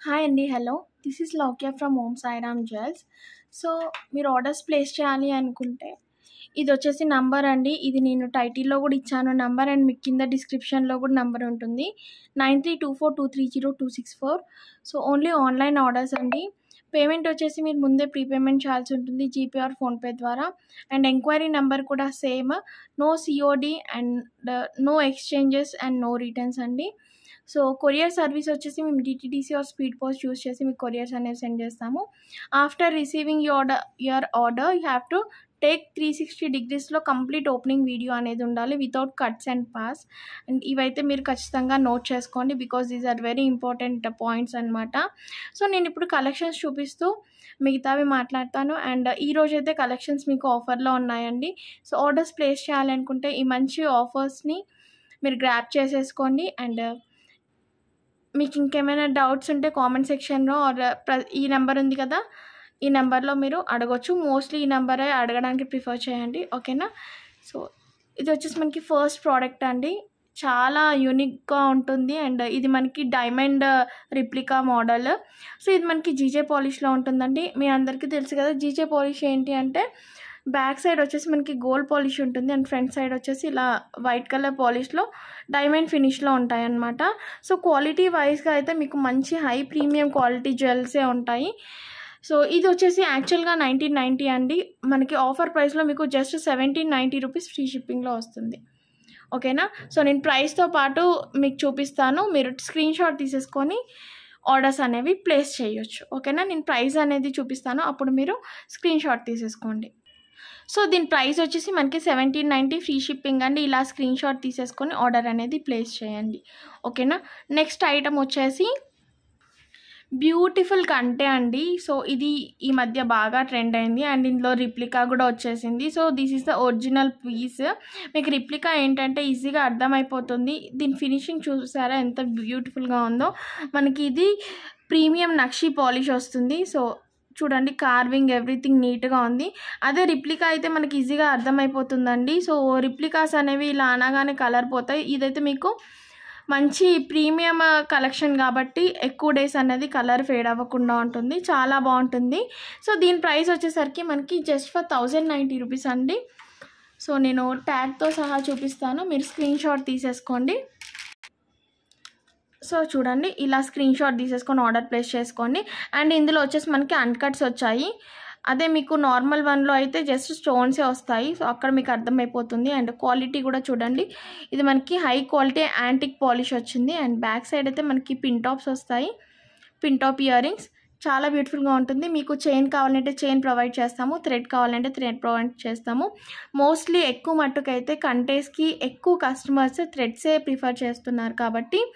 Hi అండి. Hello. This is Loukya from Om Sairam jewels. So, మీరు orders place చేయాలి అనుకుంటే ఇదొచ్చేసి నంబర్ అండి. ఇది నేను టైటిల్‌లో గూడా ఇచ్చాను నంబర్ అండ్ మీకు కింద డిస్క్రిప్షన్‌లో గూడా నంబర్ ఉంటుంది. 9324230264. సో, ఓన్లీ ఆన్‌లైన్ ఆర్డర్స్ అండి. పేమెంట్ వచ్చేసి మీరు ముందే ప్రీపేమెంట్ చేయాల్సి ఉంటుంది జీపే ఆర్ ఫోన్‌పే ద్వారా. అండ్ ఎంక్వైరీ నంబర్ కూడా same. No COD and no exchanges and no returns అండి. సో, కొరియర్ సర్వీస్ వచ్చేసి మేము DTDC or speed post use చేసి మీకు కొరియర్స్ అనేవి సెండ్ చేస్తాము. After receiving your order you have to take 360 డిగ్రీస్‌లో కంప్లీట్ ఓపెనింగ్ వీడియో అనేది ఉండాలి without cuts and pause. And ఇవైతే మీరు ఖచ్చితంగా నోట్ చేసుకోండి because these are very important points అనమాట. సో, నేను ఇప్పుడు కలెక్షన్స్ చూపిస్తూ మిగతావి మాట్లాడతాను. అండ్ ఈరోజైతే కలెక్షన్స్ మీకు ఆఫర్‌లో ఉన్నాయండి. సో, ఆర్డర్స్ ప్లేస్ చేయాలనుకుంటే ఈ మంచి ఆఫర్స్‌ని మీరు గ్రాబ్ చేసేసుకోండి. అండ్ మీకు ఇంకేమైనా డౌట్స్ ఉంటే కామెంట్ సెక్షన్‌లో ఆర్ ఈ నెంబర్ ఉంది కదా! ఈ నెంబర్‌లో మీరు అడగొచ్చు. మోస్ట్‌లీ ఈ నెంబరే అడగడానికి ప్రిఫర్ చేయండి. ఓకేనా? సో, ఇదొచ్చేసి మనకి ఫస్ట్ ప్రోడక్ట్ అండి. చాలా యూనిక్‌గా ఉంటుంది. అండ్ ఇది మనకి డైమండ్ రిప్లికా మోడల్. సో, ఇది మనకి జీజే పాలిష్‌లో ఉంటుందండి. మీ అందరికీ తెలుసు కదా! జీజే పాలిష్ ఏంటి అంటే బ్యాక్ సైడ్ వచ్చేసి మనకి గోల్డ్ పాలిష్ ఉంటుంది. అండ్ ఫ్రంట్ సైడ్ వచ్చేసి ఇలా వైట్ కలర్ పాలిష్‌లో డైమండ్ ఫినిష్‌లో ఉంటాయన్నమాట. సో, క్వాలిటీ వైస్‌గా అయితే మీకు మంచి హై ప్రీమియం క్వాలిటీ జ్యువెల్సే ఉంటాయి. సో, ఇది వచ్చేసి యాక్చువల్‌గా 1990 అండి. మనకి ఆఫర్ ప్రైస్‌లో మీకు జస్ట్ 1790 రూపీస్ ఫ్రీ షిప్పింగ్‌లో వస్తుంది. ఓకేనా? సో, నేను ప్రైస్‌తో పాటు మీకు చూపిస్తాను. మీరు స్క్రీన్‌షాట్ తీసేసుకొని ఆర్డర్స్ అనేవి ప్లేస్ చేయొచ్చు. ఓకేనా? నేను ప్రైస్ అనేది చూపిస్తాను. అప్పుడు మీరు స్క్రీన్‌షాట్ తీసేసుకోండి. సో, దీని ప్రైస్ వచ్చేసి మనకి 1790 ఫ్రీ షిప్పింగ్ అండి. ఇలా స్క్రీన్‌షాట్ తీసేసుకొని ఆర్డర్ అనేది ప్లేస్ చేయండి. ఓకేనా? నెక్స్ట్ ఐటమ్ వచ్చేసి బ్యూటిఫుల్ కంటే అండి. సో, ఇది ఈ మధ్య బాగా ట్రెండ్ అయింది. అండ్ ఇందులో రిప్లికా కూడా వచ్చేసింది. So, this is the original piece. మీకు రిప్లికా ఏంటంటే ఈజీగా అర్థమైపోతుంది. దీని ఫినిషింగ్ చూసారా ఎంత బ్యూటిఫుల్‌గా ఉందో. మనకి ఇది ప్రీమియం నక్షి పాలిష్ వస్తుంది. సో, చూడండి కార్వింగ్ ఎవ్రీథింగ్ నీట్‌గా ఉంది. అదే రిప్లికా అయితే మనకి ఈజీగా అర్థమైపోతుందండి. సో, రిప్లికాస్ అనేవి ఇలా అనగానే కలర్ పోతాయి. ఇదైతే మీకు మంచి ప్రీమియం కలెక్షన్ కాబట్టి ఎక్కువ డేస్ అనేది కలర్ ఫేడ్ అవ్వకుండా ఉంటుంది. చాలా బాగుంటుంది. సో, దీని ప్రైస్ వచ్చేసరికి మనకి జస్ట్ ఫర్ 1090 రూపీస్ అండి. సో, నేను ట్యాగ్‌తో సహా చూపిస్తాను. మీరు స్క్రీన్‌షాట్ తీసేసుకోండి. సో, చూడండి ఇలా స్క్రీన్‌షాట్ తీసేసుకొని ఆర్డర్ ప్లేస్ చేసుకోండి. అండ్ ఇందులో వచ్చేసి మనకి అన్‌కట్స్ వచ్చాయి. అదే మీకు నార్మల్ వన్‌లో అయితే జస్ట్ స్టోన్సే వస్తాయి. సో, అక్కడ మీకు అర్థమైపోతుంది. అండ్ క్వాలిటీ కూడా చూడండి. ఇది మనకి హై క్వాలిటీ యాంటిక్ పాలిష్ వచ్చింది. అండ్ బ్యాక్ సైడ్ అయితే మనకి పిన్ టాప్స్ వస్తాయి. పిన్ టాప్ ఇయర్ రింగ్స్ చాలా బ్యూటిఫుల్‌గా ఉంటుంది. మీకు చైన్ కావాలంటే చైన్ ప్రొవైడ్ చేస్తాము. థ్రెడ్ కావాలంటే థ్రెడ్ ప్రొవైడ్ చేస్తాము. మోస్ట్‌లీ ఎక్కువ మట్టుకైతే కంటెస్‌కి ఎక్కువ కస్టమర్స్ థ్రెడ్సే ప్రిఫర్ చేస్తున్నారు కాబట్టి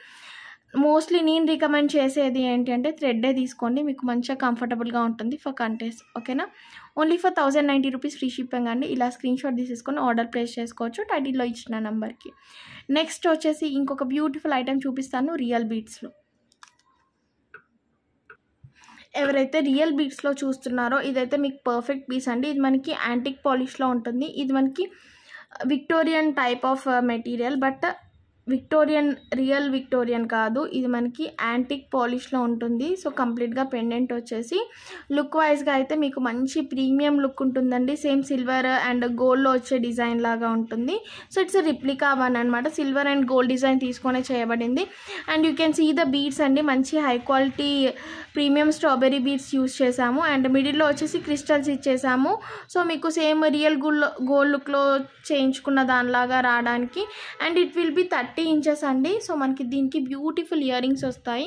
మోస్ట్‌లీ నేను రికమెండ్ చేసేది ఏంటి అంటే థ్రెడ్డే తీసుకోండి. మీకు మంచిగా కంఫర్టబుల్‌గా ఉంటుంది ఫర్ కంటెస్ట్. ఓకేనా? Only for 1090 rupees free shipping అండి. ఇలా స్క్రీన్‌షాట్ తీసేసుకొని ఆర్డర్ ప్లేస్ చేసుకోవచ్చు టైటిల్‌లో ఇచ్చిన నంబర్‌కి. నెక్స్ట్ వచ్చేసి ఇంకొక బ్యూటిఫుల్ ఐటెమ్ చూపిస్తాను రియల్ బీడ్స్‌లో. ఎవరైతే రియల్ బీడ్స్‌లో చూస్తున్నారో ఇదైతే మీకు పర్ఫెక్ట్ పీస్ అండి. ఇది మనకి యాంటిక్ పాలిష్‌లో ఉంటుంది. ఇది మనకి Victorian type of material but real Victorian కాదు. ఇది మనకి యాంటిక్ పాలిష్‌లో ఉంటుంది. సో, కంప్లీట్‌గా పెండెంట్ వచ్చేసి లుక్ వైస్‌గా అయితే మీకు మంచి ప్రీమియం లుక్ ఉంటుందండి. సేమ్ సిల్వర్ అండ్ గోల్డ్‌లో వచ్చే డిజైన్ లాగా ఉంటుంది. సో, ఇట్స్ రిప్లికా వన్ అనమాట. సిల్వర్ అండ్ గోల్డ్ డిజైన్ తీసుకొనే చేయబడింది. And you can see the beads అండి. మంచి high quality premium strawberry beads use చేసాము. అండ్ మిడిల్‌లో వచ్చేసి క్రిస్టల్స్ ఇచ్చేసాము. సో, మీకు సేమ్ రియల్ గోల్డ్ లుక్‌లో చేయించుకున్న దానిలాగా రావడానికి. And it will be 30 inches అండి. సో, మనకి దీనికి బ్యూటిఫుల్ ఇయర్ రింగ్స్ వస్తాయి.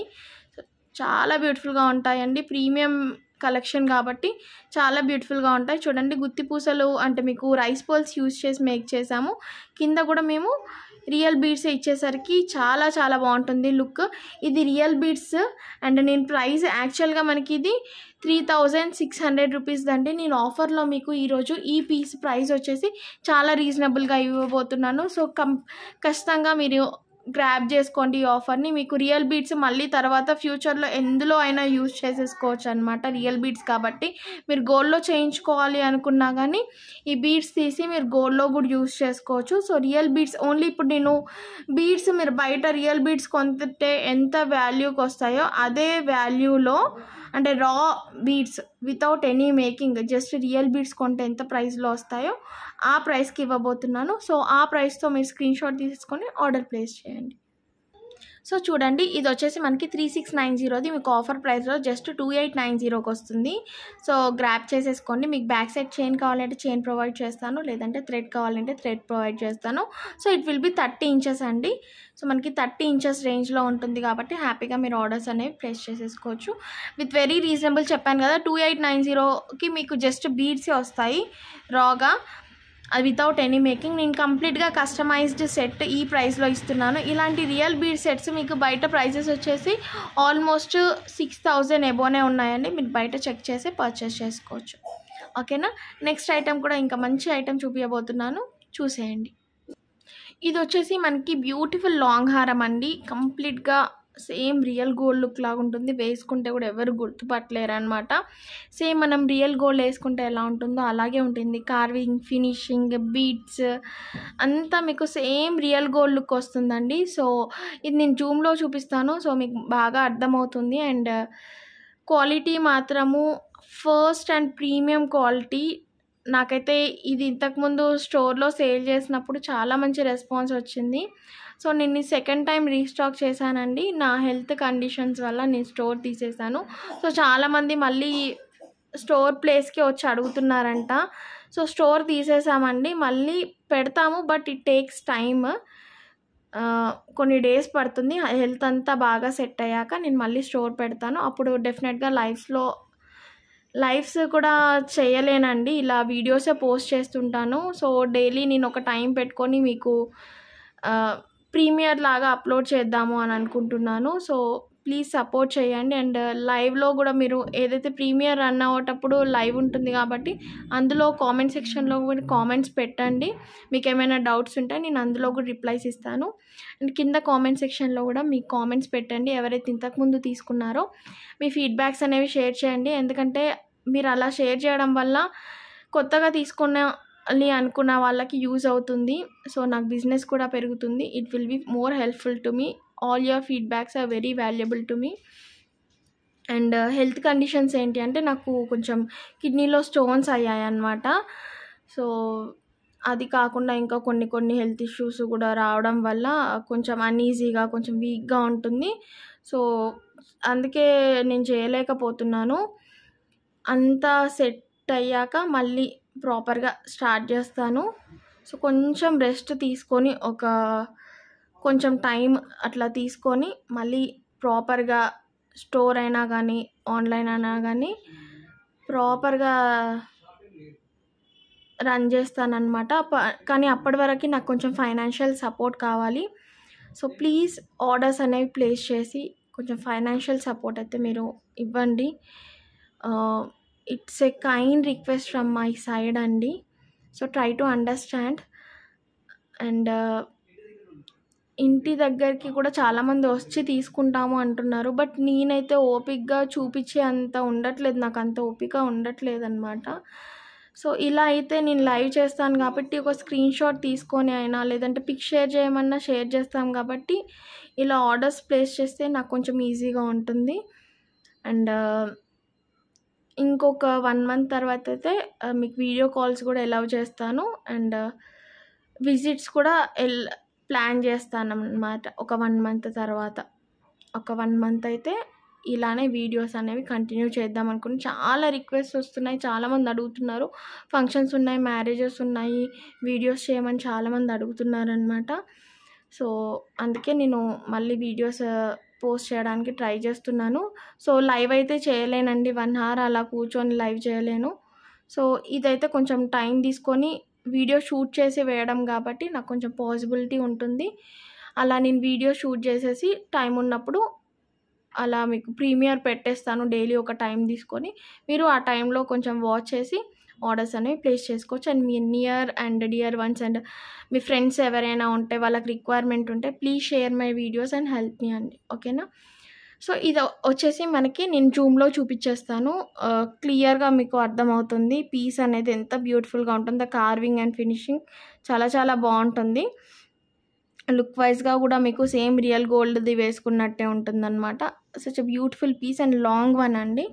చాలా బ్యూటిఫుల్‌గా ఉంటాయండి. ప్రీమియం కలెక్షన్ కాబట్టి చాలా బ్యూటిఫుల్‌గా ఉంటాయి. చూడండి గుత్తి పూసలు అంటే మీకు రైస్ పర్ల్స్ యూజ్ చేసి మేక్ చేసాము. కింద కూడా మేము రియల్ బీడ్స్ ఇచ్చేసరికి చాలా చాలా బాగుంటుంది లుక్. ఇది రియల్ బీడ్స్. అండ్ నేను ప్రైస్ యాక్చువల్‌గా మనకి ఇది 3600 రూపీస్ అండి. నేను ఆఫర్లో మీకు ఈరోజు ఈ పీస్ ప్రైస్ వచ్చేసి చాలా రీజనబుల్‌గా ఇవ్వబోతున్నాను. సో, ఖచ్చితంగా మీరు గ్రాబ్ చేసుకోండి ఈ ఆఫర్ని. మీకు రియల్ బీడ్స్ మళ్ళీ తర్వాత ఫ్యూచర్లో ఎందులో అయినా యూజ్ చేసేసుకోవచ్చు అనమాట. రియల్ బీడ్స్ కాబట్టి మీరు గోల్డ్లో చేయించుకోవాలి అనుకున్నా కానీ ఈ బీడ్స్ తీసి మీరు గోల్డ్లో కూడా యూజ్ చేసుకోవచ్చు. సో రియల్ బీడ్స్ ఓన్లీ ఇప్పుడు నేను బీడ్స్ మీరు బయట రియల్ బీడ్స్ కొంటే ఎంత వాల్యూకి వస్తాయో అదే వాల్యూలో అంటే రా beads without any making just real beads కొంటే ఎంత ప్రైస్లో వస్తాయో ఆ ప్రైస్కి ఇవ్వబోతున్నాను. సో ఆ ప్రైస్తో మీరు స్క్రీన్ షాట్ తీసుకొని ఆర్డర్ ప్లేస్ చేయండి. సో చూడండి, ఇది వచ్చేసి మనకి 3690ది మీకు ఆఫర్ ప్రైస్లో జస్ట్ 2890కి వస్తుంది. సో గ్రాప్ చేసేసుకోండి. మీకు బ్యాక్ సైడ్ చైన్ కావాలంటే చైన్ ప్రొవైడ్ చేస్తాను, లేదంటే థ్రెడ్ కావాలంటే థ్రెడ్ ప్రొవైడ్ చేస్తాను. So it will be 30 inches అండి. సో మనకి 30 ఇంచెస్ రేంజ్లో ఉంటుంది కాబట్టి హ్యాపీగా మీరు ఆర్డర్స్ అనేవి ప్లేస్ చేసేసుకోవచ్చు. విత్ వెరీ రీజనబుల్ చెప్పాను కదా, 2890కి మీకు జస్ట్ బీడ్సే వస్తాయి రాగా, అది వితౌట్ ఎనీ మేకింగ్. నేను కంప్లీట్గా కస్టమైజ్డ్ సెట్ ఈ ప్రైస్లో ఇస్తున్నాను. ఇలాంటి రియల్ బీడ్ సెట్స్ మీకు బయట ప్రైసెస్ వచ్చేసి ఆల్మోస్ట్ 6000 ఎబోనే ఉన్నాయండి. మీరు బయట చెక్ చేసి పర్చేస్ చేసుకోవచ్చు. ఓకేనా. నెక్స్ట్ ఐటెం కూడా ఇంకా మంచి ఐటెం చూపించబోతున్నాను, చూసేయండి. ఇది వచ్చేసి మనకి బ్యూటిఫుల్ లాంగ్ హారం అండి. కంప్లీట్గా సేమ్ రియల్ గోల్డ్ లుక్ లాగా ఉంటుంది. వేసుకుంటే కూడా ఎవరు గుర్తుపట్టలేరు అనమాట. సేమ్ మనం రియల్ గోల్డ్ వేసుకుంటే ఎలా ఉంటుందో అలాగే ఉంటుంది. కార్వింగ్, ఫినిషింగ్, బీడ్స్ అంతా మీకు సేమ్ రియల్ గోల్డ్ లుక్ వస్తుందండి. సో ఇది నేను జూమ్లో చూపిస్తాను, సో మీకు బాగా అర్థమవుతుంది. అండ్ క్వాలిటీ మాత్రము ఫస్ట్ అండ్ ప్రీమియం క్వాలిటీ. నాకైతే ఇది ఇంతకుముందు స్టోర్లో సేల్ చేసినప్పుడు చాలా మంచి రెస్పాన్స్ వచ్చింది. సో నేను సెకండ్ టైం రీస్టాక్ చేశానండి. నా హెల్త్ కండిషన్స్ వల్ల నేను స్టోర్ తీసేసాను. సో చాలామంది మళ్ళీ స్టోర్ ప్లేస్కి వచ్చి అడుగుతున్నారంట. సో స్టోర్ తీసేసామండి, మళ్ళీ పెడతాము, బట్ ఇట్ టేక్స్ టైమ్. కొన్ని డేస్ పడుతుంది. హెల్త్ అంతా బాగా సెట్ అయ్యాక నేను మళ్ళీ స్టోర్ పెడతాను. అప్పుడు డెఫినెట్గా లైవ్స్ కూడా చేయలేనండి, ఇలా వీడియోసే పోస్ట్ చేస్తుంటాను. సో డైలీ నేను ఒక టైం పెట్టుకొని మీకు ప్రీమియర్ లాగా అప్లోడ్ చేద్దాము అని అనుకుంటున్నాను. సో ప్లీజ్ సపోర్ట్ చేయండి. అండ్ లైవ్లో కూడా మీరు ఏదైతే ప్రీమియర్ రన్ అవ్వటప్పుడు లైవ్ ఉంటుంది కాబట్టి అందులో కామెంట్ సెక్షన్లో కూడా కామెంట్స్ పెట్టండి. మీకు ఏమైనా డౌట్స్ ఉంటే నేను అందులో కూడా రిప్లైస్ ఇస్తాను. అండ్ కింద కామెంట్ సెక్షన్లో కూడా మీ కామెంట్స్ పెట్టండి. ఎవరైతే ఇంతకుముందు తీసుకున్నారో మీ ఫీడ్బ్యాక్స్ అనేవి షేర్ చేయండి. ఎందుకంటే మీరు అలా షేర్ చేయడం వల్ల కొత్తగా తీసుకోవాలి అనుకున్న వాళ్ళకి యూజ్ అవుతుంది. సో నాకు బిజినెస్ కూడా పెరుగుతుంది. It will be more helpful to me. All your feedbacks are very valuable to me. And health conditions ఏంటి అంటే నాకు కొంచెం కిడ్నీలో స్టోన్స్ అయ్యాయన్నమాట. సో అది కాకుండా ఇంకా కొన్ని హెల్త్ ఇష్యూస్ కూడా రావడం వల్ల కొంచెం అన్ఈజీగా, కొంచెం వీక్గా ఉంటుంది. సో అందుకే నేను చేయలేకపోతున్నాను. అంతా సెట్ అయ్యాక మళ్ళీ ప్రాపర్గా స్టార్ట్ చేస్తాను. సో కొంచెం రెస్ట్ తీసుకొని కొంచెం టైం అట్లా తీసుకొని మళ్ళీ ప్రాపర్గా స్టోర్ అయినా కానీ ఆన్లైన్ అయినా కానీ ప్రాపర్గా రన్ చేస్తానన్నమాట. కానీ అప్పటి వరకు నాకు కొంచెం ఫైనాన్షియల్ సపోర్ట్ కావాలి. సో ప్లీజ్ ఆర్డర్స్ అనేవి ప్లేస్ చేసి కొంచెం ఫైనాన్షియల్ సపోర్ట్ అయితే మీరు ఇవ్వండి. It's a kind request from my side అండి. So try to understand. And ఇంటి దగ్గరికి కూడా చాలామంది వచ్చి తీసుకుంటాము అంటున్నారు, బట్ నేనైతే ఓపికగా చూపించే అంత ఉండట్లేదు, నాకు అంత ఓపిక ఉండట్లేదు అనమాట. సో ఇలా అయితే నేను లైవ్ చేస్తాను కాబట్టి ఒక స్క్రీన్ షాట్ తీసుకొని అయినా లేదంటే పిక్ షేర్ చేయమన్నా షేర్ చేస్తాం కాబట్టి ఇలా ఆర్డర్స్ ప్లేస్ చేస్తే నాకు కొంచెం ఈజీగా ఉంటుంది. అండ్ ఇంకొక 1 month తర్వాత అయితే మీకు వీడియో కాల్స్ కూడా అలౌ చేస్తాను. అండ్ విజిట్స్ కూడా ప్లాన్ చేస్తాను అన్నమాట. ఒక 1 month తర్వాత ఒక 1 month అయితే ఇలానే వీడియోస్ అనేవి కంటిన్యూ చేద్దాం అనుకుని చాలా రిక్వెస్ట్ వస్తున్నాయి. చాలామంది అడుగుతున్నారు. ఫంక్షన్స్ ఉన్నాయి, మ్యారేజెస్ ఉన్నాయి, వీడియోస్ చేయమని చాలామంది అడుగుతున్నారనమాట. సో అందుకే నేను మళ్ళీ వీడియోస్ పోస్ట్ చేయడానికి ట్రై చేస్తున్నాను. సో లైవ్ అయితే చేయలేనండి, 1 hour అలా కూర్చొని లైవ్ చేయలేను. సో ఇదైతే కొంచెం టైం తీసుకొని వీడియో షూట్ చేసి వేయడం కాబట్టి నాకు కొంచెం పాసిబిలిటీ ఉంటుంది. అలా నేను వీడియో షూట్ చేసేసి టైం ఉన్నప్పుడు అలా మీకు ప్రీమియర్ పెట్టేస్తాను. డైలీ ఒక టైం తీసుకొని మీరు ఆ టైంలో కొంచెం వాచ్ చేసి ఆర్డర్స్ అనేవి ప్లేస్ చేసుకోవచ్చు. And me near and dear once and me friends ఎవరైనా ఉంటే వాళ్ళకి రిక్వైర్మెంట్ ఉంటే please share my videos and help me అండి. ఓకేనా. సో ఇది వచ్చేసి మనకి నేను జూమ్లో చూపించేస్తాను, క్లియర్గా మీకు అర్థమవుతుంది పీస్ అనేది ఎంత బ్యూటిఫుల్గా ఉంటుందో. కార్వింగ్ అండ్ ఫినిషింగ్ చాలా చాలా బాగుంటుంది. లుక్ వైజ్గా కూడా మీకు సేమ్ రియల్ గోల్డ్ది వేసుకున్నట్టే ఉంటుందన్నమాట. Such a beautiful piece and long one అండి,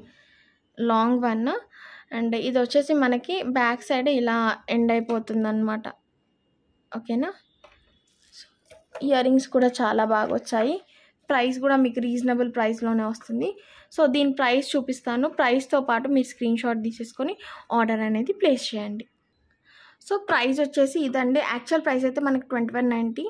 లాంగ్ వన్. అండ్ ఇది వచ్చేసి మనకి బ్యాక్ సైడ్ ఇలా ఎండ్ అయిపోతుంది అనమాట. ఓకేనా. ఇయర్ రింగ్స్ కూడా చాలా బాగా వచ్చాయి. ప్రైస్ కూడా మీకు రీజనబుల్ ప్రైస్లోనే వస్తుంది. సో దీని ప్రైస్ చూపిస్తాను, ప్రైస్తో పాటు మీరు స్క్రీన్ షాట్ తీసేసుకొని ఆర్డర్ అనేది ప్లేస్ చేయండి. సో ప్రైస్ వచ్చేసి ఇదండి. యాక్చువల్ ప్రైస్ అయితే మనకి 2190,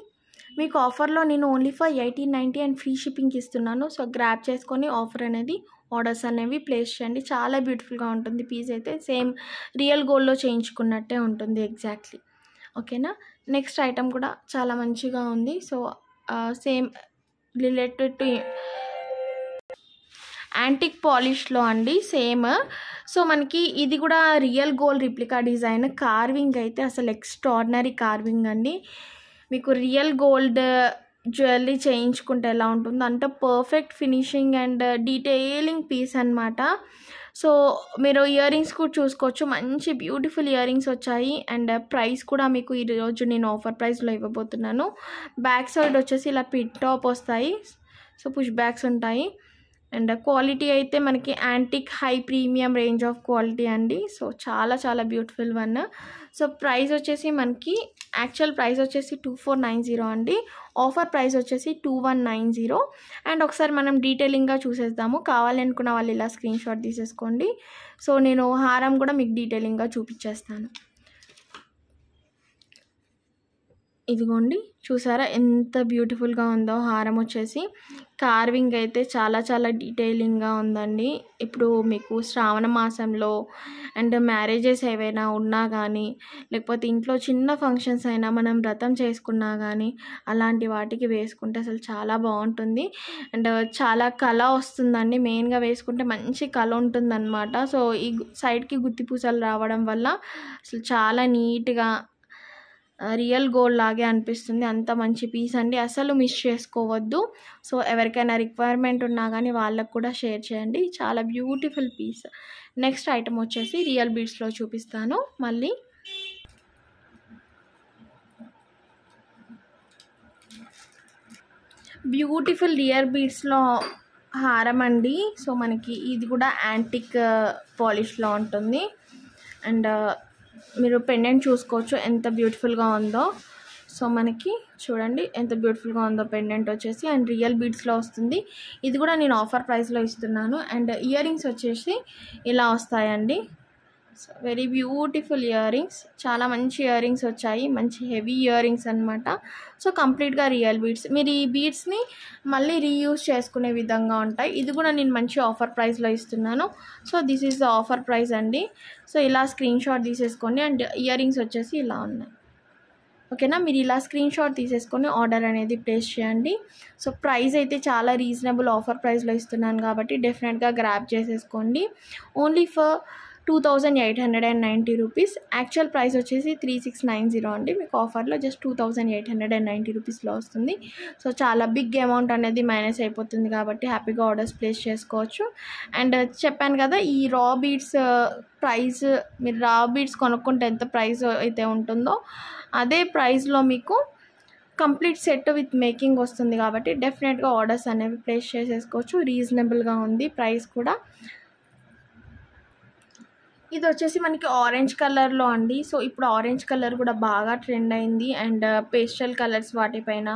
మీకు ఆఫర్లో నేను ఓన్లీ ఫర్ 1890 అండ్ ఫ్రీ షిప్పింగ్కి ఇస్తున్నాను. సో గ్రాబ్ చేసుకొని ఆఫర్ అనేది ఆర్డర్స్ అనేవి ప్లేస్ చేయండి. చాలా బ్యూటిఫుల్గా ఉంటుంది పీస్ అయితే, సేమ్ రియల్ గోల్డ్లో చేయించుకున్నట్టే ఉంటుంది ఎగ్జాక్ట్లీ. ఓకేనా. నెక్స్ట్ ఐటమ్ కూడా చాలా మంచిగా ఉంది. So same related to antique పాలిష్లో అండి, సేమ్. సో మనకి ఇది కూడా real gold replica design. Carving అయితే అసలు ఎక్స్ట్రాడినరీ కార్వింగ్ అండి. మీకు రియల్ గోల్డ్ జ్యువెలరీ చేయించుకుంటే ఎలా ఉంటుందో అంత perfect finishing and detailing piece అనమాట. సో మీరు ఇయర్ రింగ్స్ కూడా చూసుకోవచ్చు, మంచి బ్యూటిఫుల్ ఇయర్ రింగ్స్ వచ్చాయి. అండ్ ప్రైస్ కూడా మీకు ఈరోజు నేను ఆఫర్ ప్రైస్లో ఇవ్వబోతున్నాను. బ్యాక్ సైడ్ వచ్చేసి ఇలా పిన్ టాప్ వస్తాయి, సో పుష్ బ్యాక్స్ ఉంటాయి. అండ్ క్వాలిటీ అయితే మనకి antique high premium range of quality అండి. సో చాలా చాలా బ్యూటిఫుల్ వన్. సో ప్రైస్ వచ్చేసి మనకి యాక్చువల్ ప్రైస్ వచ్చేసి 2490 అండి, ఆఫర్ ప్రైస్ వచ్చేసి 2190. అండ్ ఒకసారి మనం డీటెయిలింగ్గా చూసేద్దాము. కావాలనుకున్న వాళ్ళు ఇలా స్క్రీన్ షాట్ తీసేసుకోండి. సో నేను హారం కూడా మీకు డీటెయిలింగ్గా చూపించేస్తాను. ఇదిగోండి, చూసారా ఎంత బ్యూటిఫుల్గా ఉందో హారం వచ్చేసి. కార్వింగ్ అయితే చాలా చాలా డీటెయిలింగ్గా ఉందండి. ఇప్పుడు మీకు శ్రావణ మాసంలో అండ్ మ్యారేజెస్ ఏవైనా ఉన్నా కానీ, లేకపోతే ఇంట్లో చిన్న ఫంక్షన్స్ అయినా మనం వ్రతం చేసుకున్నా కానీ అలాంటి వాటికి వేసుకుంటే అసలు చాలా బాగుంటుంది. అండ్ చాలా కళ వస్తుందండి, మెయిన్గా వేసుకుంటే మంచి కళ ఉంటుందన్నమాట. సో ఈ సైడ్కి గుత్తి పూసలు రావడం వల్ల అసలు చాలా నీట్గా రియల్ గోల్డ్ లాగే అనిపిస్తుంది. అంత మంచి పీస్ అండి, అసలు మిస్ చేసుకోవద్దు. సో ఎవరికైనా రిక్వైర్మెంట్ ఉన్నా కానీ వాళ్ళకు కూడా షేర్ చేయండి. చాలా బ్యూటిఫుల్ పీస్. నెక్స్ట్ ఐటమ్ వచ్చేసి రియల్ బీడ్స్లో చూపిస్తాను. మళ్ళీ బ్యూటిఫుల్ రియల్ బీడ్స్లో హారం అండి. సో మనకి ఇది కూడా యాంటిక్ పాలిష్లో ఉంటుంది. అండ్ మీరు పెండెంట్ చూసుకోవచ్చు ఎంత బ్యూటిఫుల్గా ఉందో. సో మనకి చూడండి ఎంత బ్యూటిఫుల్గా ఉందో పెండెంట్ వచ్చేసి. అండ్ రియల్ బీడ్స్లో వస్తుంది. ఇది కూడా నేను ఆఫర్ ప్రైస్లో ఇస్తున్నాను. అండ్ ఇయర్ రింగ్స్ వచ్చేసి ఇలా వస్తాయండి. So very beautiful ear rings, చాలా మంచి ఇయర్ రింగ్స్ వచ్చాయి, మంచి హెవీ ఇయర్ రింగ్స్ అనమాట. సో కంప్లీట్గా రియల్ బీడ్స్. మీరు ఈ బీడ్స్ని మళ్ళీ రీయూజ్ చేసుకునే విధంగా ఉంటాయి. ఇది కూడా నేను మంచి ఆఫర్ ప్రైస్లో ఇస్తున్నాను. So this is the offer price అండి. సో ఇలా స్క్రీన్ షాట్ తీసేసుకోండి. అండ్ ఇయర్ రింగ్స్ వచ్చేసి ఇలా ఉన్నాయి. ఓకేనా. మీరు ఇలా స్క్రీన్ షాట్ తీసేసుకొని ఆర్డర్ అనేది ప్లేస్ చేయండి. సో ప్రైస్ అయితే చాలా రీజనబుల్ ఆఫర్ ప్రైస్లో ఇస్తున్నాను కాబట్టి డెఫినెట్గా గ్రాబ్ చేసేసుకోండి. Only for 2890 rupees. Actual price వచ్చేసి 3690 అండి. మీకు ఆఫర్లో జస్ట్ 2890 రూపీస్లో వస్తుంది. సో చాలా బిగ్ అమౌంట్ అనేది మైనస్ అయిపోతుంది కాబట్టి హ్యాపీగా ఆర్డర్స్ ప్లేస్ చేసుకోవచ్చు. అండ్ చెప్పాను కదా, ఈ రా బీడ్స్ ప్రైస్, మీరు రా బీడ్స్ కొనుక్కుంటే ఎంత ప్రైస్ అయితే ఉంటుందో అదే ప్రైస్లో మీకు కంప్లీట్ సెట్ విత్ మేకింగ్ వస్తుంది కాబట్టి డెఫినెట్గా ఆర్డర్స్ అనేవి ప్లేస్ చేసేసుకోవచ్చు. రీజనబుల్గా ఉంది ప్రైస్ కూడా. ఇది వచ్చేసి మనకి ఆరెంజ్ కలర్లో అండి. సో ఇప్పుడు ఆరెంజ్ కలర్ కూడా బాగా ట్రెండ్ అయింది. అండ్ పేస్టల్ కలర్స్ వాటిపైన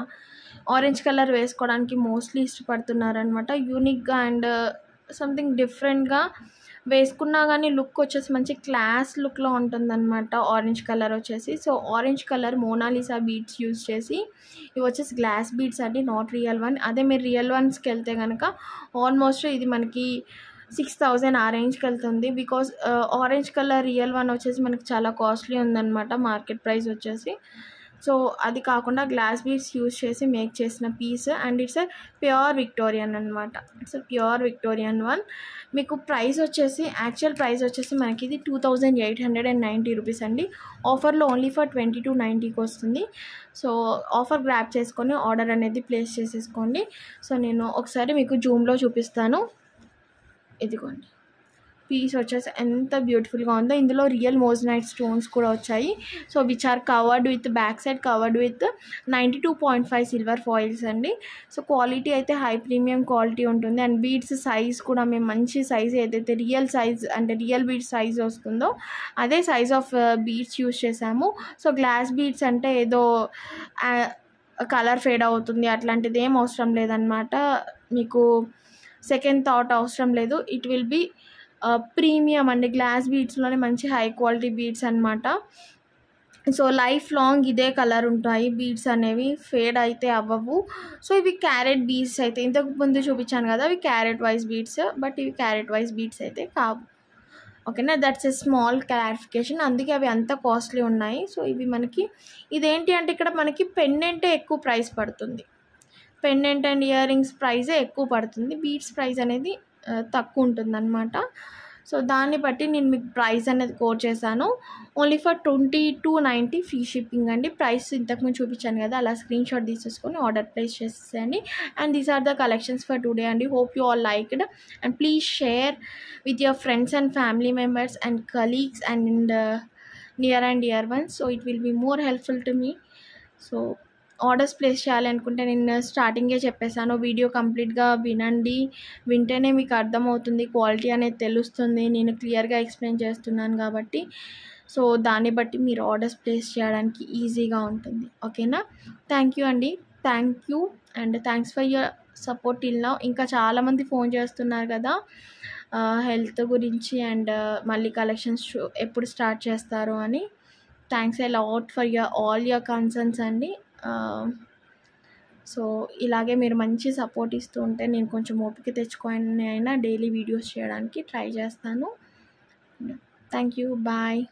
ఆరెంజ్ కలర్ వేసుకోవడానికి మోస్ట్లీ ఇష్టపడుతున్నారనమాట. యూనిక్గా అండ్ సంథింగ్ డిఫరెంట్గా వేసుకున్నా కానీ లుక్ వచ్చేసి మంచి క్లాస్ లుక్లో ఉంటుందన్నమాట ఆరెంజ్ కలర్ వచ్చేసి. So orange colour Mona Lisa beads use చేసి, ఇవి వచ్చేసి గ్లాస్ బీడ్స్ అండి, నాట్ రియల్ వన్. అదే మీరు రియల్ వన్స్కి వెళ్తే కనుక ఆల్మోస్ట్ ఇది మనకి 6000 ఆ రేంజ్కి వెళ్తుంది. Because orange colour real one వచ్చేసి మనకి చాలా కాస్ట్లీ ఉందన్నమాట మార్కెట్ ప్రైస్ వచ్చేసి. సో అది కాకుండా గ్లాస్ బీడ్స్ యూజ్ చేసి మేక్ చేసిన piece, and it's pure Victorian అనమాట. It's pure Victorian one. మీకు ప్రైస్ వచ్చేసి యాక్చువల్ ప్రైస్ వచ్చేసి మనకి ఇది 2890 రూపీస్ అండి. ఆఫర్లో ఓన్లీ ఫర్ 2290కి వస్తుంది. సో ఆఫర్ గ్రాప్ చేసుకొని ఆర్డర్ అనేది ప్లేస్ చేసేసుకోండి. సో నేను ఒకసారి మీకు జూమ్లో చూపిస్తాను. ఇదిగోండి, పీస్ వచ్చేసి ఎంత బ్యూటిఫుల్గా ఉందో. ఇందులో రియల్ మోజనైట్ స్టోన్స్ కూడా వచ్చాయి. So which are covered with back side covered with 92.5 silver foils అండి. సో క్వాలిటీ అయితే హై ప్రీమియం క్వాలిటీ ఉంటుంది. అండ్ బీడ్స్ సైజ్ కూడా మేము మంచి సైజ్ ఏదైతే రియల్ సైజ్ అంటే రియల్ బీడ్స్ సైజ్ వస్తుందో అదే సైజ్ ఆఫ్ బీడ్స్ యూజ్ చేసాము. సో గ్లాస్ బీడ్స్ అంటే ఏదో కలర్ ఫేడ్ అవుతుంది అట్లాంటిది ఏం అవసరం లేదనమాట. మీకు సెకండ్ థాట్ అవసరం లేదు. ఇట్ విల్ బీ ప్రీమియం అండి. గ్లాస్ బీడ్స్లోనే మంచి హై క్వాలిటీ బీడ్స్ అనమాట. సో లైఫ్ లాంగ్ ఇదే కలర్ ఉంటాయి బీడ్స్ అనేవి, ఫేడ్ అయితే అవ్వవు. సో ఇవి క్యారెట్ బీడ్స్ అయితే ఇంతకు ముందు చూపించాను కదా, అవి క్యారెట్ వైజ్ బీడ్స్, బట్ ఇవి క్యారెట్ వైజ్ బీడ్స్ అయితే కావు. ఓకేనా, దట్స్ ఎ స్మాల్ క్లారిఫికేషన్. అందుకే అవి అంత కాస్ట్లీ ఉన్నాయి. సో ఇవి మనకి ఇదేంటి అంటే ఇక్కడ మనకి పెండెంటే ఎక్కువ ప్రైస్ పడుతుంది. పెండెంట్ అండ్ ఇయర్ రింగ్స్ ప్రైజే ఎక్కువ పడుతుంది, బీడ్స్ ప్రైస్ అనేది తక్కువ ఉంటుందన్నమాట. సో దాన్ని బట్టి నేను మీకు ప్రైస్ అనేది కోట్ చేశాను. ఓన్లీ ఫర్ 2290 ఫ్రీ షిప్పింగ్ అండి. ప్రైస్ ఇంతకుముందు చూపించాను కదా, అలా స్క్రీన్ షాట్ తీసేసుకొని ఆర్డర్ ప్లేస్ చేసేయండి. And these are the collections for today అండి. Hope you all liked and please share with your friends and family members and colleagues and near and dear ones. So it will be more helpful to me. So orders place చేయాలి అనుకుంటే నేను స్టార్టింగే చెప్పేశాను, video కంప్లీట్గా వినండి. వింటేనే మీకు అర్థమవుతుంది, క్వాలిటీ అనేది తెలుస్తుంది. నేను క్లియర్గా ఎక్స్ప్లెయిన్ చేస్తున్నాను కాబట్టి సో దాన్ని బట్టి మీరు ఆర్డర్స్ ప్లేస్ చేయడానికి ఈజీగా ఉంటుంది. ఓకేనా, థ్యాంక్ యూ అండి. Thank you and thanks for your support till now. ఇంకా చాలామంది ఫోన్ చేస్తున్నారు కదా హెల్త్ గురించి అండ్ మళ్ళీ కలెక్షన్స్ ఎప్పుడు స్టార్ట్ చేస్తారు అని. Thanks a lot for all your concerns అండి. సో ఇలాగే మీరు మంచి సపోర్ట్ ఇస్తూ ఉంటే నేను కొంచెం ఓపిక తెచ్చుకొని అయినా డైలీ వీడియోస్ చేయడానికి ట్రై చేస్తాను. Thank you, bye.